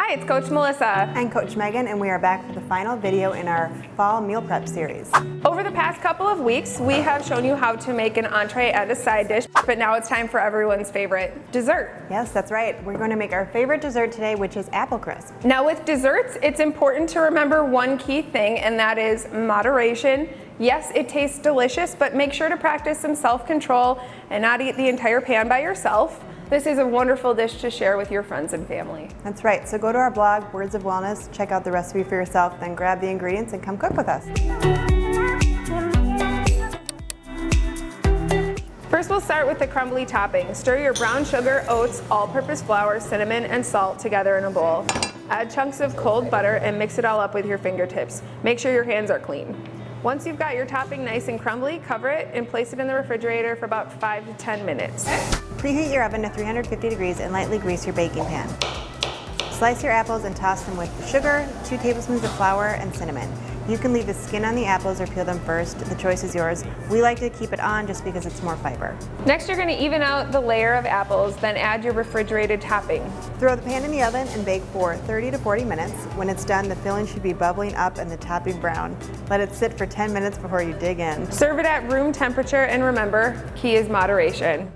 Hi, it's Coach Melissa. And Coach Megan, and we are back for the final video in our fall meal prep series. Over the past couple of weeks, we have shown you how to make an entree and a side dish, but now it's time for everyone's favorite dessert. Yes, that's right. We're going to make our favorite dessert today, which is apple crisp. Now with desserts, it's important to remember one key thing, and that is moderation. Yes, it tastes delicious, but make sure to practice some self-control and not eat the entire pan by yourself. This is a wonderful dish to share with your friends and family. That's right. So go to our blog, Words of Wellness, check out the recipe for yourself, then grab the ingredients and come cook with us. First, we'll start with the crumbly topping. Stir your brown sugar, oats, all-purpose flour, cinnamon, and salt together in a bowl. Add chunks of cold butter and mix it all up with your fingertips. Make sure your hands are clean. Once you've got your topping nice and crumbly, cover it and place it in the refrigerator for about 5 to 10 minutes. Preheat your oven to 350 degrees and lightly grease your baking pan. Slice your apples and toss them with sugar, 2 tablespoons of flour, and cinnamon. You can leave the skin on the apples or peel them first. The choice is yours. We like to keep it on just because it's more fiber. Next, you're going to even out the layer of apples, then add your refrigerated topping. Throw the pan in the oven and bake for 30 to 40 minutes. When it's done, the filling should be bubbling up and the topping brown. Let it sit for 10 minutes before you dig in. Serve it at room temperature, and remember, key is moderation.